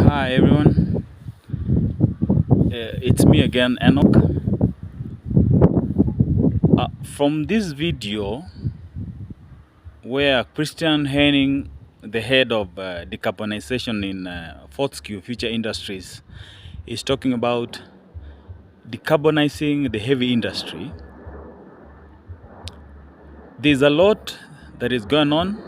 Hi everyone, it's me again, Enoch. From this video, where Christian Heyning, the head of decarbonization in Fortescue Future Industries, is talking about decarbonizing the heavy industry. There's a lot that is going on,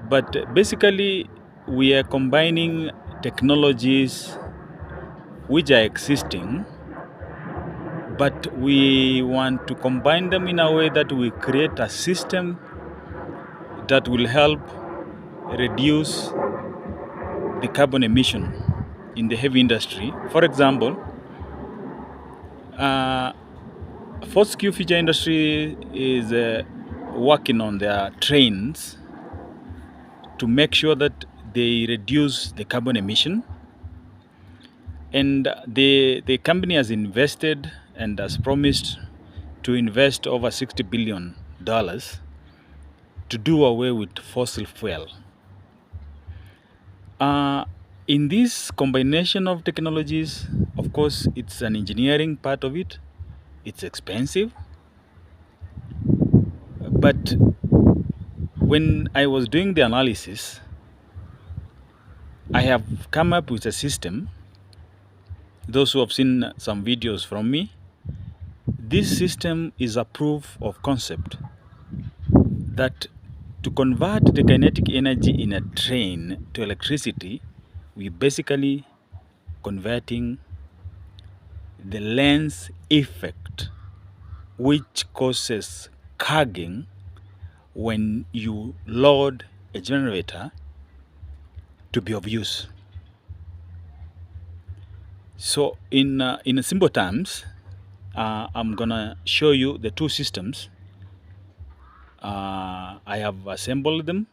but basically, we are combining technologies which are existing, but we want to combine them in a way that we create a system that will help reduce the carbon emission in the heavy industry. For example, Fortescue Future Industry is working on their trains to make sure that they reduce the carbon emission. And the company has invested and has promised to invest over $60 billion to do away with fossil fuel. In this combination of technologies, of course, it's an engineering part of it. It's expensive. But when I was doing the analysis, I have come up with a system. Those who have seen some videos from me, this system is a proof of concept that to convert the kinetic energy in a train to electricity, we basically converting the lens effect, which causes carging when you load a generator, to be of use. So in simple terms, I'm gonna show you the two systems. I have assembled them.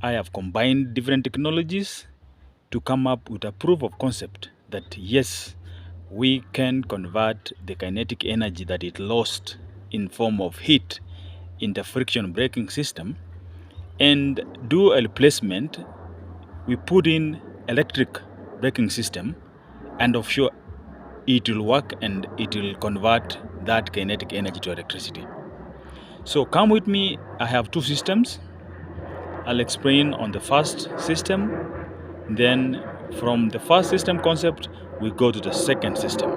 I have combined different technologies to come up with a proof of concept that yes, we can convert the kinetic energy that it lost in form of heat in the friction braking system and do a replacement. We put in electric braking system, and of sure it will work and it will convert that kinetic energy to electricity. So come with me. I have two systems. I'll explain on the first system. Then from the first system concept, we go to the second system.